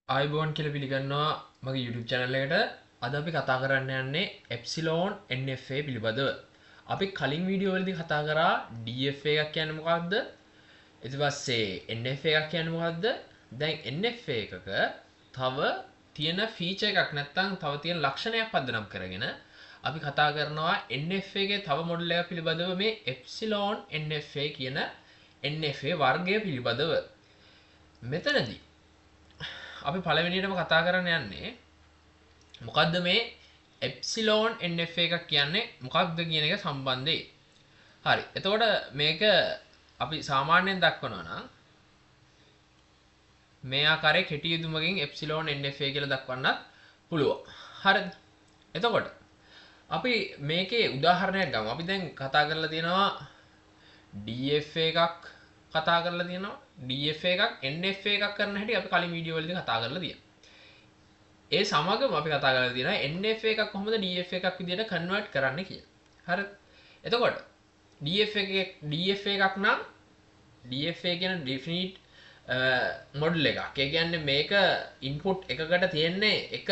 ආයිබෝන් කියලා පිළිගන්නවා මගේ YouTube channel එකට. අද අපි කතා කරන්න යන්නේ Epsilon NFA පිළිබඳව. අපි කලින් වීඩියෝ වලදී කතා කරා DFA එකක් කියන්නේ මොකක්ද? ඊට පස්සේ NFA එකක් කියන්නේ මොකක්ද? දැන් NFA එකක තව තියෙන ෆීචර් එකක් නැත්නම් තව තියෙන ලක්ෂණයක් පදනම් කරගෙන අපි කතා කරනවා NFA එකේ තව මොඩල් එකක් පිළිබඳව මේ Epsilon NFA කියන NFA වර්ගය පිළිබඳව. මෙතනදී අපි පළවෙනියටම කතා කරන්න යන්නේ මොකක්ද මේ එප්සිලෝන් NFA එකක් කියන්නේ මොකක්ද කියන එක සම්බන්ධයෙන්. හරි. එතකොට මේක අපි සාමාන්‍යයෙන් දක්වනවා නම් මේ ආකාරයේ කෙටි යෙදුමකින් එප්සිලෝන් NFA කියලා දක්වන්නත් පුළුවන්. හරිද? එතකොට අපි මේකේ උදාහරණයක් ගමු. අපි දැන් කතා කරලා තියෙනවා DFA එකක් කතා කරලා තියෙනවා. DFA එකක් NFA එකක් කරන හැටි අපි කලින් වීඩියෝ වලදී කතා කරලා තියෙනවා. ඒ සමගම අපි කතා කරලා තියෙනවා NFA එකක් කොහොමද DFA එකක් විදිහට කන්වර්ට් කරන්න කියලා. හරිද? එතකොට DFA එකක් නම් DFA කියන ඩෙෆිනිට් මොඩල් එකක්. ඒ කියන්නේ මේක ඉන්පුට් එකකට තියෙන්නේ එක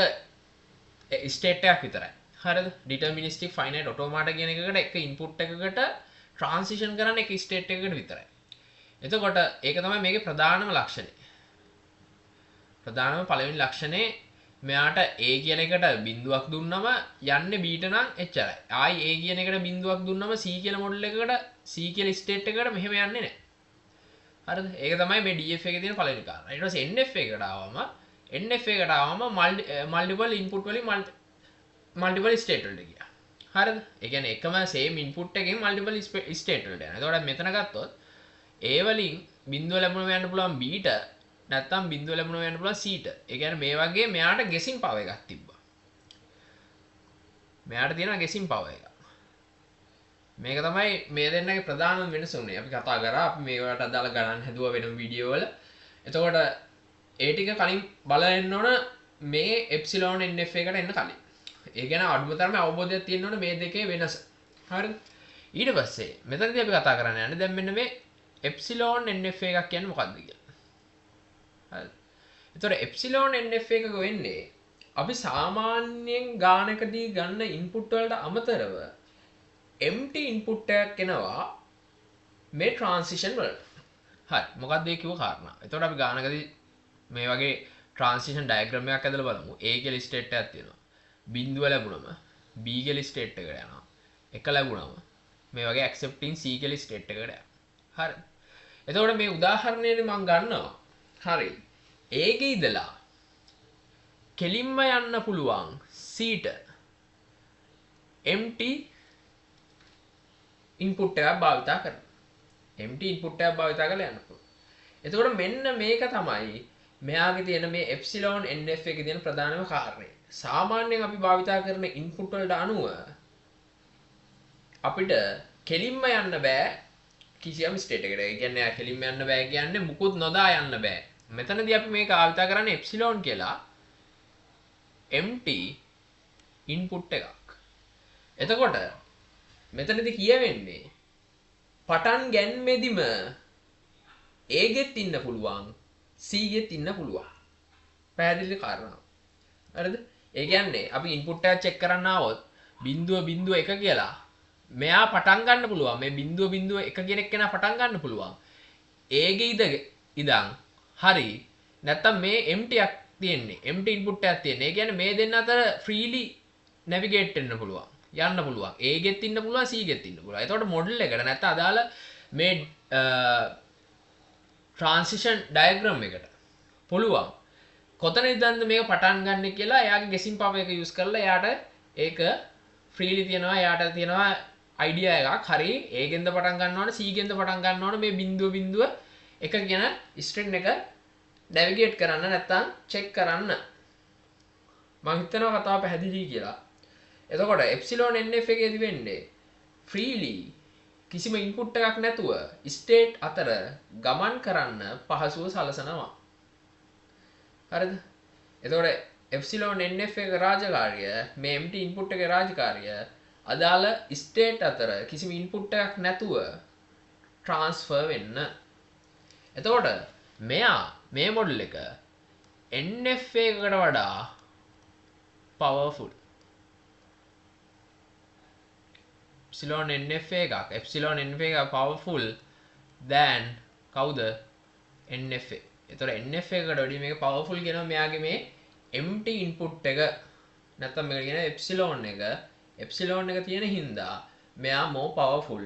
ස්ටේට් එකක් විතරයි. හරිද? ඩිටර්මිනිස්ටික් ෆයිනයිට් ඔටෝමාටා කියන එකකට එක ඉන්පුට් එකකට ට්‍රාන්සිෂන් කරන්න එක ස්ටේට් එකකට විතරයි. එතකොට ඒක තමයි මේකේ ප්‍රධානම ලක්ෂණය. ප්‍රධානම පළවෙනි ලක්ෂණේ මෙයාට A කියන එකට බිඳුවක් දුන්නම යන්නේ B ට නම් එච්චරයි. ආයි A කියන එකට බිඳුවක් දුන්නම C කියලා මොඩල් එකකට C කියලා ස්ටේට් එකකට මෙහෙම යන්නේ නැහැ. හරිද? ඒක තමයි මේ DFA එකේ තියෙන පළවෙනි කාරණා. ඊට පස්සේ NFA එකට ආවම මල්ටිපල් ඉන්පුට් වලින් මල්ටිපල් ස්ටේට් වලට ගියා. හරිද? ඒ කියන්නේ එකම සේම් ඉන්පුට් එකෙන් මල්ටිපල් ස්ටේට් වලට යනවා. එතකොට මෙතන ගත්තොත් A වලින් බිඳුව ලැබුණම යන්න පුළුවන් B ට නැත්තම් බිඳුව ලැබුණම යන්න පුළුවන් C ට. ඒ කියන්නේ මේ වගේ මෙයාට ගෙසින් පවර් එකක් තිබ්බා. මෙයාට තියෙනවා ගෙසින් පවර් එකක්. මේක තමයි මේ දෙන්නගේ ප්‍රධානම වෙනස උනේ. අපි කතා කරා අපි මේකට අදාළ ගණන් හැදුවා වෙනම වීඩියෝ වල. එතකොට ඒ ටික කලින් බලන්න ඕන මේ එප්සිලෝන් NFA එකට එන්න කලින්. ඒ ගැන අඩුම තරමේ අවබෝධයක් තියෙන්න ඕන මේ දෙකේ වෙනස. හරිද? ඊට පස්සේ මෙතනදී අපි කතා කරන්න යන්නේ දැන් මෙන්න මේ එප්සිලෝන් NFA එකක් කියන්නේ මොකක්ද කියලා. හරි. එතකොට එප්සිලෝන් NFA එකක වෙන්නේ අපි සාමාන්‍යයෙන් ගානකදී ගන්න ඉන්පුට් වලට අමතරව empty ඉන්පුට් එකක් එනවා මේ ට්‍රාන්සිෂන් වලට. හරි. මොකක්ද ඒ කිව්ව කාරණා. එතකොට අපි ගානකදී මේ වගේ ට්‍රාන්සිෂන් ඩයග්‍රෑම් එකක් ඇදලා බලමු. A කියලා ස්ටේට් එකක් තියෙනවා. බිඳුව ලැබුණම B කියලා ස්ටේට් එකට යනවා. එක ලැබුණම මේ වගේ accepting C කියලා ස්ටේට් එකට යනවා. හරි. එතකොට මේ උදාහරණයේදී මම ගන්නවා. හරි. A ගේ ඉඳලා කෙලින්ම යන්න පුළුවන් C ට empty ඉන්පුට් එකක් භාවිතා කරනවා. empty ඉන්පුට් එකක් භාවිතා කරලා යන්න පුළුවන්. එතකොට මෙන්න මේක තමයි මෙයාගේ තියෙන මේ එප්සිලෝන් NFA එකේ තියෙන ප්‍රධානම කාරණය. සාමාන්‍යයෙන් අපි භාවිතා කරන ඉන්පුට් වලට අනුව අපිට කෙලින්ම යන්න බෑ කිසියම් ස්ටේට් එකකට. ඒ කියන්නේ කෙලින්ම යන්න බෑ කියන්නේ මුකුත් නොදා යන්න බෑ. මෙතනදී අපි මේක භාවිතා කරන්නේ එප්සිලෝන් කියලා empty ඉන්පුට් එකක්. එතකොට මෙතනදී කියවෙන්නේ පටන් ගැන්මෙදිම A ගෙත් ඉන්න පුළුවන් C ගෙත් ඉන්න පුළුවන්. පැහැදිලි කාරණා. හරිද? ඒ කියන්නේ අපි ඉන්පුට් එක චෙක් කරන්න ආවොත් බිඳුව 1 කියලා මෙයා පටන් ගන්න පුළුවන්. මේ බිඳුව 1 කියන එක්කෙනා පටන් ගන්න පුළුවන්. A ගේ ඉඳන් හරි නැත්තම් මේ empty එකක් තියෙන්නේ. empty input එකක් තියෙන්නේ. ඒ කියන්නේ මේ දෙන්න අතර freely navigate වෙන්න පුළුවන්. යන්න පුළුවන්. A ගෙත් ඉන්න පුළුවන් C ගෙත් ඉන්න පුළුවන්. එතකොට මොඩල් එකට නැත්නම් අදාළ මේ transition diagram එකට පුළුවන්. කොතන ඉඳන්ද මේක පටන් ගන්න කියලා එයාගේ guessing power එක use කරලා එයාට ඒක freely තියනවා. එයාට තියනවා idea එකක්. හරි A ගෙන්ද පටන් ගන්න ඕන C ගෙන්ද පටන් ගන්න ඕන මේ බිඳුව 1 කියන string එක navigate කරන්න නැත්නම් check කරන්න. මම හිතනවා කතාව පැහැදිලි කියලා. එතකොට එප්සිලෝන් NFA එකේදී වෙන්නේ freely කිසිම ඉන්පුට් එකක් නැතුව ස්ටේට් අතර ගමන් කරන්න පහසුව සලසනවා. හරිද? එතකොට එප්සිලෝන් NFA එක රාජකාරිය මේ empty ඉන්පුට් එකේ රාජකාරිය අදාළ ස්ටේට් අතර කිසිම ඉන්පුට් එකක් නැතුව ට්‍රාන්ස්ෆර් වෙන්න. එතකොට මෙයා මේ මොඩල් එක NF එකකට වඩා powerful epsilon NF එකක් epsilon NF එක powerful than කවුද NF එක. එතකොට NF එකකට වඩා මේක powerful කියනවා මෙයාගේ මේ empty input එක නැත්නම් මේක කියන epsilon එක තියෙන හින්දා මෙයා more powerful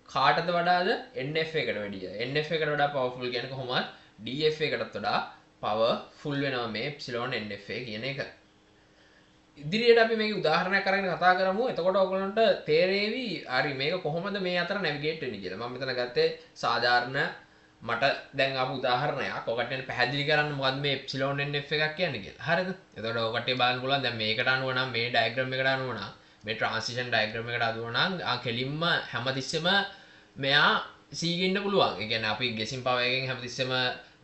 කාටද වඩාද NF එකට වැඩිය. NF එකට වඩා powerful කියන්නේ කොහොමද DF එකටත් වඩා powerful වෙනවා මේ epsilon NF කියන එක. ඉදිරියට අපි මේක උදාහරණයක් අරගෙන කතා කරමු. එතකොට ඔයගොල්ලන්ට තේරෙවි හරි මේක කොහොමද මේ අතර නැවිගේට් වෙන්නේ කියලා. මම මෙතන ගත්තේ සාධාරණ මට දැන් ආපු උදාහරණයක්. ඔකට පැහැදිලි කරන්න මොකද්ද මේ epsilon NF එකක් කියන්නේ කියලා. හරිද? එතකොට ඔකට බලන්න පුළුවන් දැන් මේකට අනුව නම් මේ ඩයග්‍රෑම් එකට අනුව නම් මේ ට්‍රාන්සිෂන් ඩයග්‍රෑම් එකට අනුව නම් කෙලින්ම හැමතිස්සෙම මෙයා C ගින්න පුළුවන්. ඒ කියන්නේ අපි ගෙසින් පවර් එකෙන් හැමතිස්සෙම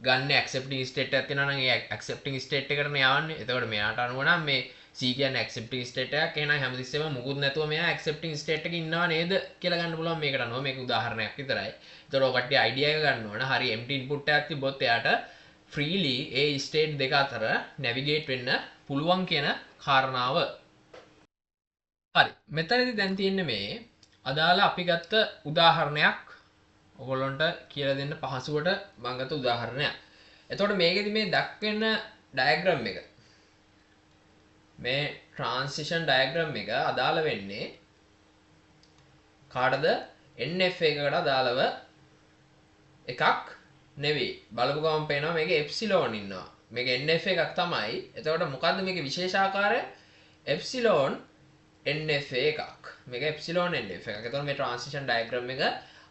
ගන්න accepting state එකක් තියෙනවා නම් ඒ accepting state එකකට යවන්නේ. එතකොට මෙයාට අනුව නම් මේ C කියන්නේ accepting state එකක්. එහෙනම් හැමතිස්සෙම මුකුත් නැතුව මෙයා accepting state එකේ ඉන්නවා නේද කියලා ගන්න පුළුවන් මේකට අනුව. මේක උදාහරණයක් විතරයි. එතකොට ඔකට idea එක ගන්න ඕන. හරි empty input එකක් තිබ්බොත් එයාට freely ඒ state දෙක අතර navigate වෙන්න පුළුවන් කියන කාරණාව. හරි. මෙතනදී දැන් තියෙන්නේ මේ අදාළ අපි ගත්ත උදාහරණයක් ඔයගොල්ලන්ට කියලා දෙන්න පහසුවට මම ගත්ත උදාහරණයක්. එතකොට මේකෙදි මේ දක්වන ඩයග්‍රෑම් එක මේ ට්‍රාන්සිෂන් ඩයග්‍රෑම් එක අදාළ වෙන්නේ කාටද NF එකකට අදාළව එකක් නෙවෙයි. බලපු ගමන් පේනවා මේකේ එප්සිලෝන් ඉන්නවා. මේක NF එකක් තමයි. එතකොට මොකද්ද මේකේ විශේෂාකාරය? එප්සිලෝන් NF එකක්. මේක එප්සිලෝන් NF එකක්. එතකොට මේ ට්‍රාන්සිෂන් ඩයග්‍රෑම් එක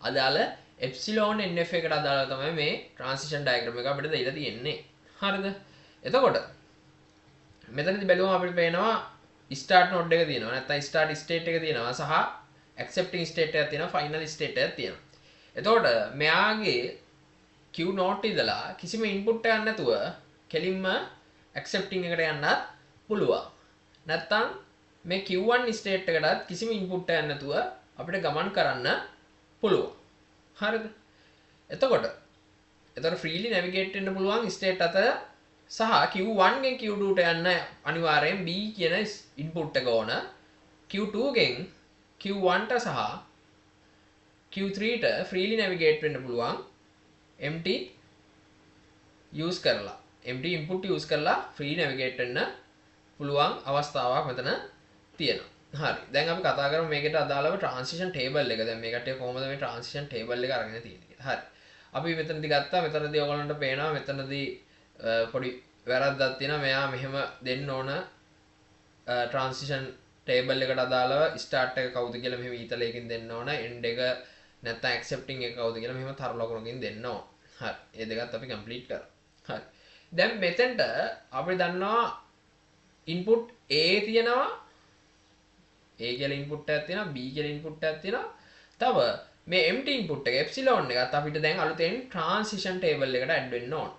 අදාළ එප්සිලෝන් NF එකට අදාළව තමයි මේ ට්‍රාන්සිෂන් ඩයග්‍රෑම් එක අපිට දීලා තියෙන්නේ. හරිද? එතකොට මෙතනදී බැලුවම අපිට පේනවා ස්ටාර්ට් නෝඩ් එක තියෙනවා. නැත්නම් ස්ටාර්ට් ස්ටේට් එක තියෙනවා සහ accepting state එකක් තියෙනවා, final state එකක් තියෙනවා. එතකොට මෙයාගේ Q not ඉඳලා කිසිම input එකක් නැතුව කෙලින්ම accepting එකට යන්නත් පුළුවන්. නැත්නම් මේ Q1 state එකටත් කිසිම input එකක් නැතුව අපිට ගමන් කරන්න පුළුවන්. හරිද? එතකොට freely navigate වෙන්න පුළුවන් state අතර සහ Q1 ගෙන් Q2 ට යන්න අනිවාර්යෙන් B කියන input එක ඕන. Q2 ගෙන් Q1 ට සහ Q3 ට freely navigate වෙන්න පුළුවන් empty use කරලා. empty input use කරලා free navigate වෙන්න පුළුවන් අවස්ථාවක් මෙතන තියෙනවා. හරි. දැන් අපි කතා කරමු මේකට අදාළව transition table එක. දැන් මේකට කොහොමද මේ transition table එක අරගෙන තියෙන්නේ කියලා. හරි. අපි මෙතනදී ගත්තා. මෙතනදී ඔයගලන්ට පේනවා මෙතනදී පොඩි වැරද්දක් තියෙනවා. මෙයා මෙහෙම දෙන්න ඕන transition table එකට අදාළව start එක කවුද කියලා මෙහෙම ඊතලයකින් දෙන්න ඕන. end එක නැත්නම් accepting එක කවුද කියලා මෙහෙම තර ලකුණකින් දෙන්න ඕන. හරි. මේ දෙකත් අපි complete කරා. හරි. දැන් මෙතෙන්ට අපි දන්නවා input A තියෙනවා. A කියලා input එකක් තියෙනවා, B කියලා input එකක් තියෙනවා. තව මේ empty input එක epsilon එකත් අපිට දැන් අලුතෙන් transition table එකට add වෙන්න ඕන.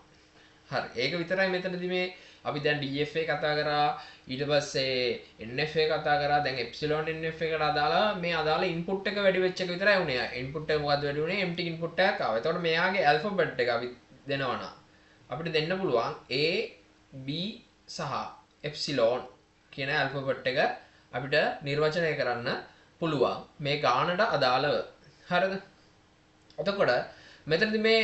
හරි. ඒක විතරයි මෙතනදී මේ අපි දැන් DF එක කතා කරා, ඊට පස්සේ NF එක කතා කරා, දැන් epsilon NF එකට අදාළ මේ අදාළ input එක වැඩි වෙච්ච එක විතරයි උනේ. input එක මොකද්ද වැඩි උනේ? empty input එකක් ආවා. එතකොට මෙයාගේ alphabet එක අපි දෙනවා නම් අපිට දෙන්න පුළුවන් A, B සහ epsilon කියන alphabet එක අපිට නිර්වචනය කරන්න පුළුවන් මේ ගානට අදාළව. හරිද? එතකොට මෙතනදී මේ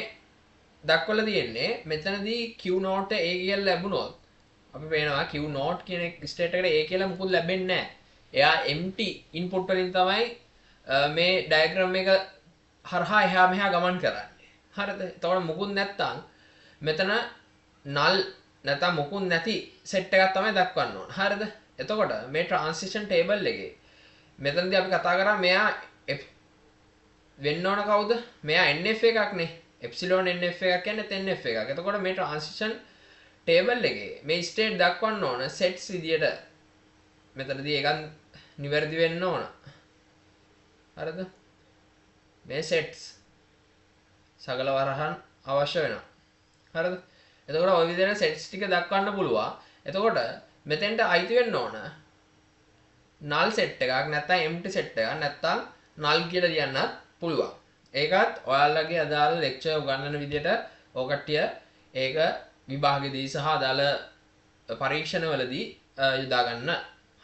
දක්වලා තියෙන්නේ මෙතනදී Q not A කියලා ලැබුණොත් අපි පේනවා Q not කියන ස්ටේට් එකට A කියලා මුකුත් ලැබෙන්නේ නැහැ. එයා empty input වලින් තමයි මේ diagram එක හරහා එහා මෙහා ගමන් කරන්නේ. හරිද? එතකොට මුකුත් නැත්තම් මෙතන null නැත්නම් මුකුත් නැති set එකක් තමයි දක්වන්න ඕන. හරිද? එතකොට මේ transition table එකේ මෙතනදී අපි කතා කරා මෙයා වෙන්න ඕන කවුද? මෙයා NF එකක් නේ. epsilon NF එකක් කියන්නේ NF එකක්. එතකොට මේ transition table එකේ මේ state දක්වන්න ඕන sets විදියට මෙතනදී ඒකත් නිවැරදි වෙන්න ඕන. හරිද? මේ sets සකල වරහන් අවශ්‍ය වෙනවා. හරිද? එතකොට ওই විදිහට sets ටික දක්වන්න පුළුවන්. එතකොට මෙතෙන්ට අයිති වෙන්න ඕන null set එකක් නැත්නම් empty set එකක් නැත්නම් null කියලා කියන්නත් පුළුවන්. ඒකත් ඔයාලගේ අදාළ lecture උගන්වන විදිහට ඔය කට්ටිය ඒක විභාගෙදී සහ අදාළ පරීක්ෂණවලදී යොදා ගන්න.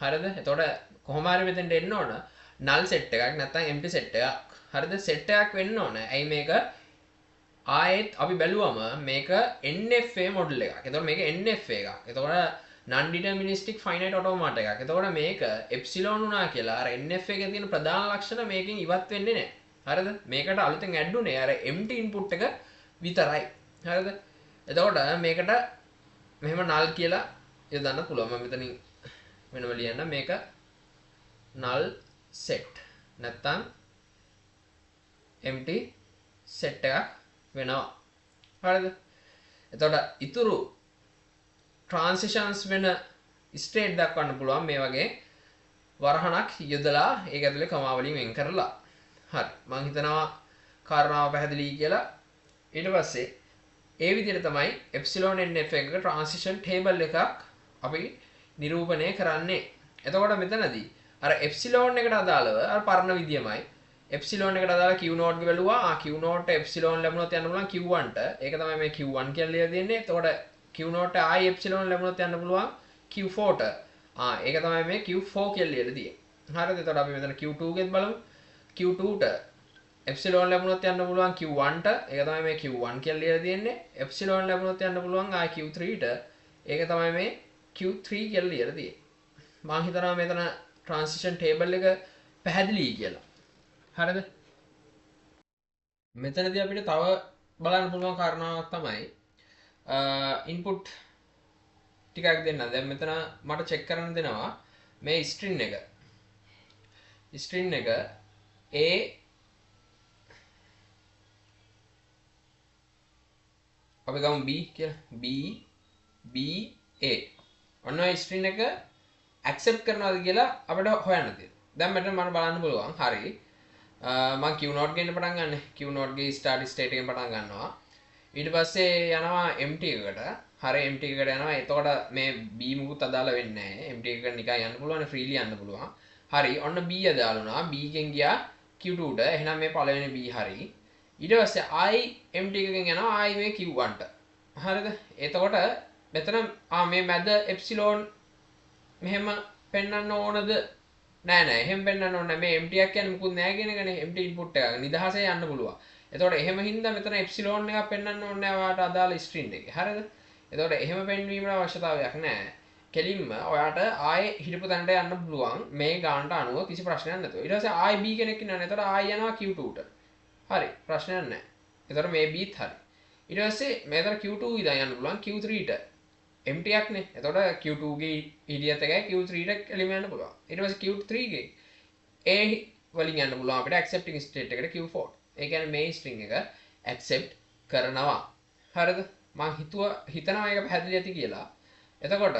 හරිද? එතකොට කොහොම හරි මෙතෙන්ට එන්න ඕන null set එකක් නැත්නම් empty set එකක්. හරිද? set එකක් වෙන්න ඕන. ඇයි මේක ආයෙත් අපි බැලුවම මේක NFA මොඩල් එකක්. එතකොට මේක NFA එකක්. එතකොට non deterministic finite automata එකක්. එතකොට මේක epsilon වුණා කියලා අර NFA එකේ තියෙන ප්‍රධාන ලක්ෂණ මේකෙන් ඉවත් වෙන්නේ නැහැ. හරිද? මේකට අලුතෙන් ඇඩ් උනේ අර empty input එක විතරයි. හරිද? එතකොට මේකට මෙහෙම null කියලා යොදන්න පුළුවන්. මම මෙතනින් වෙනම ලියන්න මේක null set නැත්තම් empty set එකක් වෙනවා. හරිද? එතකොට ඉතුරු transitions වෙන state දක්වන්න පුළුවන් මේ වගේ වරහණක් යොදලා ඒක ඇතුලේ කමා වලින් වෙන් කරලා. හරි. මම හිතනවා කාරණාව පැහැදිලි කියලා. ඊට පස්සේ ඒ විදිහට තමයි epsilon nf එකක transition table එකක් අපි නිරූපණය කරන්නේ. එතකොට මෙතනදී අර epsilon එකට අදාළව අර පරණ විදියමයි epsilon එකට අදාළ q node එක බැලුවා. q node epsilon ලැබුණොත් යන්න පුළුවන් q1 ට. ඒක තමයි මේ q1 කියලා ලියලා දෙන්නේ. එතකොට q node ට i epsilon ලැබුණොත් යන්න පුළුවන් q4 ට. ඒක තමයි මේ q4 කියලා ලියලා තියෙන්නේ. හරිද? එතකොට අපි මෙතන q2 ගෙත් බලමු. q2 ට epsilon ලැබුණොත් යන්න පුළුවන් q1 ට. ඒක තමයි මේ q1 කියලා ලියලා තියෙන්නේ. epsilon ලැබුණොත් යන්න පුළුවන් i q3 ට. ඒක තමයි මේ q3 කියලා ලියලා තියෙන්නේ. මම හිතනවා මෙතන transition table එක පැහැදිලි කියලා. හරිද? මෙතනදී අපිට තව බලන්න පුළුවන් කාරණාවක් තමයි input ටිකක් දෙන්න. දැන් මෙතන මට check කරන්න දෙනවා මේ string එක. string එක a අපි ගමු b කියලා. b a ඔන්න ඔය string එක accept කරනවාද කියලා අපිට හොයන්න තියෙනවා. දැන් මට බලන්න පුළුවන්. හරි. මම q node ගෙන් පටන් ගන්න. q node ගේ start state එකෙන් පටන් ගන්නවා. ඊට පස්සේ යනවා empty එකකට. හරි empty එකකට යනවා. එතකොට මේ b මුකුත් අදාළ වෙන්නේ නැහැ. empty එකකට නිකන් යන්න පුළුවන්. freely යන්න පුළුවන්. හරි. ඔන්න b අදාළ වුණා. b ගෙන් ගියා q2 ට. එහෙනම් මේ පළවෙනි b හරි. ඊට පස්සේ i empty එකකින් යනවා i මේ q1 ට. හරිද? එතකොට මෙතන මේ මැද epsilon මෙහෙම පෙන්වන්න ඕනද? නෑ එහෙම පෙන්වන්න ඕනේ නෑ. මේ empty එකක් කියන්නේ මුකුත් නෑ කියන එකනේ. empty input එකක්. නිදහසේ යන්න පුළුවන්. එතකොට එහෙම හින්දා මෙතන epsilon එකක් පෙන්වන්න ඕනේ නෑ ඔයාට අදාළ string එකේ. හරිද? එතකොට එහෙම පෙන්වීමේ අවශ්‍යතාවයක් නෑ. කෙලින්ම ඔයාට ආයේ හිටපු තැනට යන්න පුළුවන් මේ ගානට අනුව කිසි ප්‍රශ්නයක් නැතුව. ඊට පස්සේ ආයේ b කෙනෙක් ඉන්නවනේ. එතකොට ආයේ යනවා q2 ට. හරි. ප්‍රශ්නයක් නෑ. එතකොට මේ bත් හරි. ඊට පස්සේ මෙතන q2 ඉඳන් යන්න පුළුවන් q3 ට. empty එකක්නේ. එතකොට q2 ගේ ඉදියත් එකයි q3 ට එළිම යන්න පුළුවන්. ඊට පස්සේ q3 ගේ a වලින් යන්න පුළුවන් අපිට accepting state එකට q4. ඒ කියන්නේ මේ string එක accept කරනවා. හරිද? මම හිතනවා ඒක පැහැදිලි ඇති කියලා. එතකොට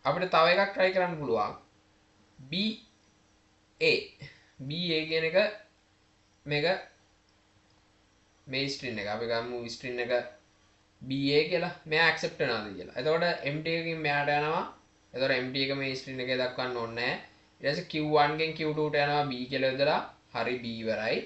අපිට තව එකක් try කරන්න පුළුවන්. ba කියන එක මේක මේ string එක අපි ගමු string එක ba කියලා මෙයා accept වෙනවාද කියලා. එතකොට empty එකකින් මෙයාට යනවා. එතකොට empty එක මේ string එකේ දක්වන්න ඕනේ නැහැ. ඊට පස්සේ q1 ගෙන් q2 ට යනවා b කියලා යොදලා හරි b ඉවරයි.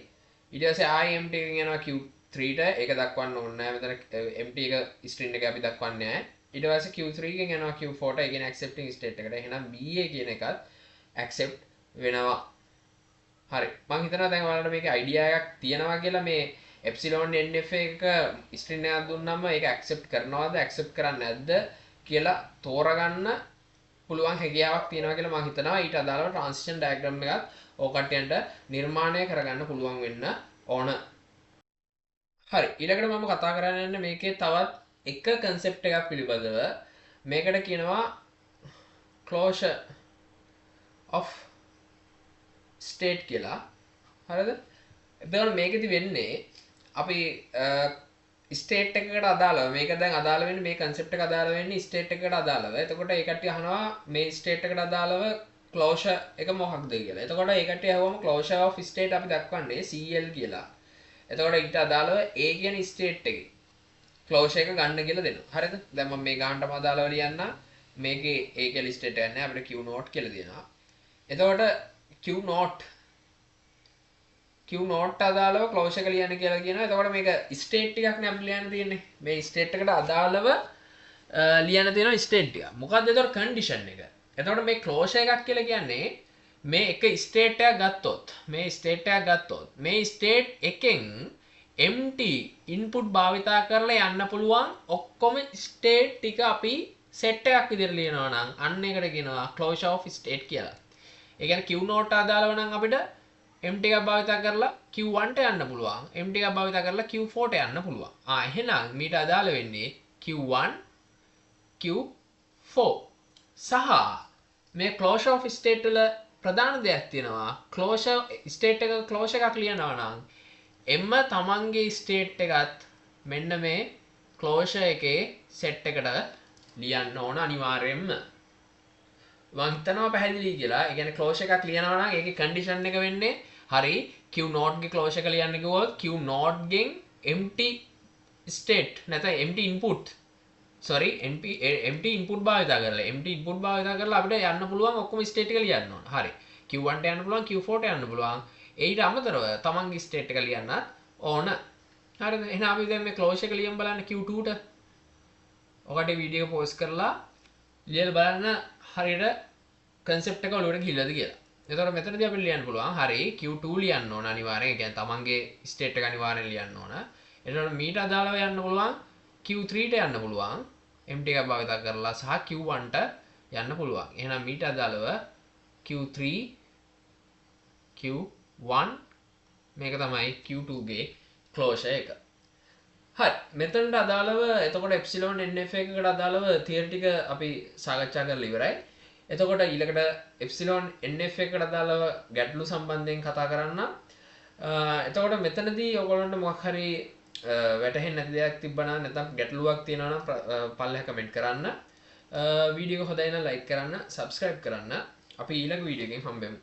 ඊට පස්සේ ආයි empty එකකින් යනවා q3 ට ඒක දක්වන්න ඕනේ නැහැ. මෙතන empty එක string එක අපි දක්වන්නේ නැහැ. ඊට පස්සේ q3 ගෙන් යනවා q4 ට ඒ කියන්නේ accepting state එකට. එහෙනම් ba කියන එකත් accept වෙනවා. හරි. මම හිතනවා දැන් ඔයාලට මේකේ idea එකක් තියෙනවා කියලා මේ epsilon nf එක string එකක් දුන්නාම ඒක accept කරනවද accept කරන්නේ නැද්ද කියලා තෝරගන්න පුළුවන් හැකියාවක් තියෙනවා කියලා මම හිතනවා. ඊට අදාළව transition diagram එකත් ඔය කට්ටියන්ට නිර්මාණය කරගන්න පුළුවන් වෙන්න ඕන. හරි. ඊළඟට මම කතා කරන්න යන්නේ මේකේ තවත් එක concept එකක් පිළිබඳව. මේකට කියනවා closure of state කියලා. හරිද? එතකොට මේකෙදි වෙන්නේ අපි ස්ටේට් එකකට අදාළව මේක දැන් අදාළ වෙන්නේ මේ concept එක අදාළ වෙන්නේ ස්ටේට් එකකට අදාළව. එතකොට ඒ කට්ටිය අහනවා මේ ස්ටේට් එකට අදාළව closure එක මොකක්ද කියලා. එතකොට ඒ කට්ටිය අහුවම closure of state අපි දක්වන්නේ CL කියලා. එතකොට ඊට අදාළව A කියන ස්ටේට් එකේ closure එක ගන්න කියලා දෙනවා. හරිද? දැන් මම මේ ගානටම අදාළව ලියන්න. මේකේ A කියලා ස්ටේට් එකක් නැහැ. අපිට Q note කියලා දෙනවා. එතකොට Q note අදාළව closure එක ලියන්න කියලා කියනවා. එතකොට මේක state ටිකක් නේ අපිට ලියන්න තියෙන්නේ. මේ state එකට අදාළව ලියන්න තියෙනවා ස්ටේට් එක. මොකක්ද ඒතකොට කන්ඩිෂන් එක? එතකොට මේ ක්ලෝෂර් එකක් කියලා කියන්නේ මේ එක ස්ටේට් එකක් ගත්තොත් මේ ස්ටේට් එකෙන් empty input භාවිතා කරලා යන්න පුළුවන් ඔක්කොම ස්ටේට් ටික අපි සෙට් එකක් විදිහට ලියනවා නම් අන්න ඒකට කියනවා closure of state කියලා. ඒ කියන්නේ Q නෝට් අදාළව නම් අපිට empty එකක් භාවිතා කරලා Q1 ට යන්න පුළුවන්. empty එකක් භාවිතා කරලා Q4 ට යන්න පුළුවන්. එහෙනම් මීට අදාළ වෙන්නේ Q1 Q4 සහ මේ closure of state වල ප්‍රධාන දෙයක් තියෙනවා. closure state එක closure එකක් ලියනවා නම් එම්ම තමන්ගේ ස්ටේට් එකත් මෙන්න මේ ක්ලෝෂර් එකේ සෙට් එකට ලියන්න ඕන අනිවාර්යෙන්ම. මම හිතනවා පැහැදිලි කියලා. ඒ කියන්නේ ක්ලෝෂර් එකක් ලියනවා නම් ඒකේ කන්ඩිෂන් එක වෙන්නේ හරි Q නෝට් ගේ ක්ලෝෂර් එක ලියන්න කිව්වොත් Q නෝට් ගෙන් empty state නැත්නම් empty input empty input භාවිතා කරලා අපිට යන්න පුළුවන් ඔක්කොම ස්ටේට් එක ලියන්න ඕන. හරි. Q1 ට යන්න පුළුවන් Q4 ට යන්න පුළුවන්. ඊට අමතරව තමන්ගේ ස්ටේට් එක ලියන්නත් ඕන. හරිද? එහෙනම් අපි දැන් මේ ක්ලෝෂර් එක ලියමු බලන්න Q2 ට. ඔකට වීඩියෝ එක පෝස් කරලා ලියලා බලන්න හරියට concept එක ඔලුවට ගිහිල්ලාද කියලා. එතකොට මෙතනදී අපිට ලියන්න පුළුවන් හරි Q2 ලියන්න ඕන අනිවාර්යෙන්. ඒ කියන්නේ තමන්ගේ ස්ටේට් එක අනිවාර්යෙන් ලියන්න ඕන. එතකොට මීට අදාළව යන්න පුළුවන් Q3 ට යන්න පුළුවන්. empty එකක් භාවිත කරලා සහ Q1 ට යන්න පුළුවන්. එහෙනම් මීට අදාළව Q3 Q1 මේක තමයි Q2 ගේ ක්ලෝෂර් එක. හරි. මෙතනට අදාළව එතකොට එප්සිලෝන් NF එකකට අදාළව තියරි ටික අපි සාකච්ඡා කරලා ඉවරයි. එතකොට ඊළඟට එප්සිලෝන් NF එකට අදාළව ගැටලු සම්බන්ධයෙන් කතා කරන්න. එතකොට මෙතනදී ඔයගොල්ලන්ට මොකක් හරි වැටහෙන්නේ නැති දෙයක් තිබ්බනම් නැත්නම් ගැටලුවක් තියෙනවා නම් පල්ලෙහ කමෙන්ට් කරන්න. වීඩියෝ එක හොඳයි නම් ලයික් කරන්න, සබ්ස්ක්‍රයිබ් කරන්න. අපි ඊළඟ වීඩියෝ එකෙන් හම්බෙමු.